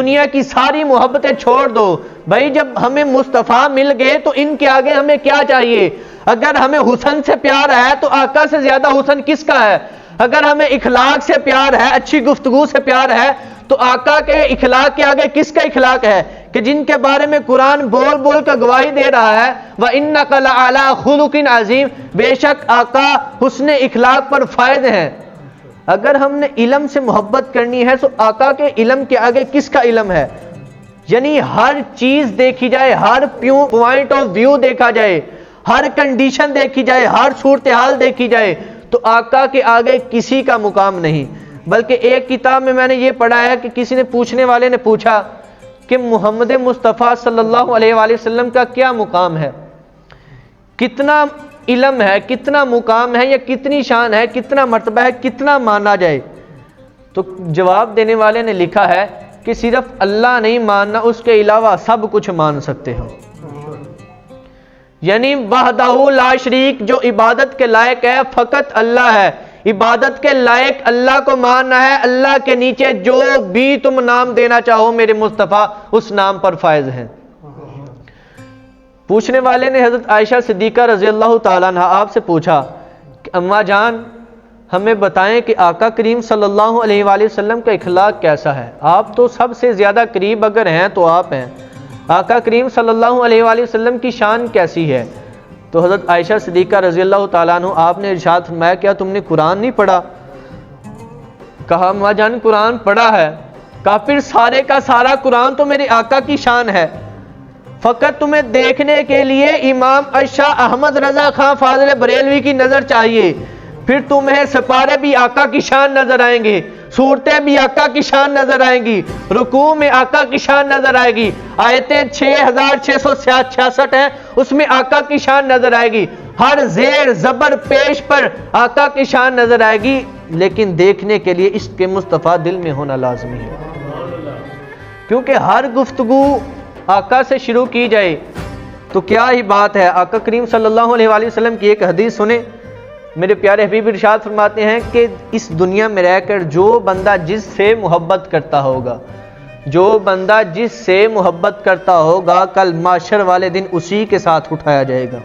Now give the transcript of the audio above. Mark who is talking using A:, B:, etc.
A: دنیا کی ساری محبتیں چھوڑ دو بھائی، جب ہمیں مصطفیٰ مل گئے تو ان کے آگے ہمیں کیا چاہیے؟ اگر ہمیں حسن سے پیار ہے تو آقا سے زیادہ حسن کس کا ہے؟ اگر ہمیں اخلاق سے پیار ہے، اچھی گفتگو سے پیار ہے، تو آقا کے اخلاق کے آگے کس کا اخلاق ہے کہ جن کے بارے میں قرآن بول بول کر گواہی دے رہا ہے وَإِنَّكَ لَعَلَىٰ خُلُقٍ عَظِيمٍ، بے شک آقا حسن اخلاق پر فائز ہیں۔ اگر ہم نے علم سے محبت کرنی ہے تو آقا کے علم کے آگے کس کا علم ہے؟ یعنی ہر چیز دیکھی جائے، ہر پوائنٹ آف ویو دیکھا جائے، ہر کنڈیشن دیکھی جائے، ہر صورتحال دیکھی جائے تو آقا کے آگے کسی کا مقام نہیں۔ بلکہ ایک کتاب میں نے یہ پڑھا ہے کہ کسی نے پوچھنے والے نے پوچھا کہ محمد مصطفیٰ صلی اللہ علیہ وآلہ وسلم کا کیا مقام ہے، کتنا علم ہے، کتنا مقام ہے، یا کتنی شان ہے، کتنا مرتبہ ہے، کتنا مانا جائے؟ تو جواب دینے والے نے لکھا ہے کہ صرف اللہ نہیں ماننا، اس کے علاوہ سب کچھ مان سکتے ہو۔ یعنی وحدہ لا شریک، جو عبادت کے لائق ہے فقط اللہ ہے، عبادت کے لائق اللہ کو ماننا ہے۔ اللہ کے نیچے جو بھی تم نام دینا چاہو میرے مصطفیٰ اس نام پر فائز ہیں۔ پوچھنے والے نے حضرت عائشہ صدیقہ رضی اللہ تعالیٰ عنہ آپ سے پوچھا کہ اماں جان ہمیں بتائیں کہ آقا کریم صلی اللہ علیہ وآلہ وسلم کا اخلاق کیسا ہے؟ آپ تو سب سے زیادہ قریب اگر ہیں تو آپ ہیں، آقا کریم صلی اللہ علیہ وآلہ وسلم کی شان کیسی ہے؟ تو حضرت عائشہ صدیقہ رضی اللہ تعالیٰ عنہ آپ نے ارشاد فرمایا کیا تم نے قرآن نہیں پڑھا؟ کہا اماں جان قرآن پڑھا ہے۔ کہا پھر سارے کا سارا قرآن تو میرے آقا کی شان ہے، فقط تمہیں دیکھنے کے لیے امام اشاہ احمد رضا خان فاضل بریلوی کی نظر چاہیے، پھر تمہیں سپارے بھی آقا کی شان نظر آئیں گے، صورتیں بھی آقا کی شان نظر آئیں گی، رکوع میں آقا کی شان نظر آئے گی، آیتیں 6666 ہیں اس میں آقا کی شان نظر آئے گی، ہر زیر زبر پیش پر آقا کی شان نظر آئے گی، لیکن دیکھنے کے لیے اس کے مصطفیٰ دل میں ہونا لازمی ہے۔ کیونکہ ہر گفتگو آقا سے شروع کی جائے تو کیا ہی بات ہے۔ آقا کریم صلی اللہ علیہ وآلہ وسلم کی ایک حدیث سنیں، میرے پیارے حبیب ارشاد فرماتے ہیں کہ اس دنیا میں رہ کر جو بندہ جس سے محبت کرتا ہوگا، جو بندہ جس سے محبت کرتا ہوگا کل محشر والے دن اسی کے ساتھ اٹھایا جائے گا۔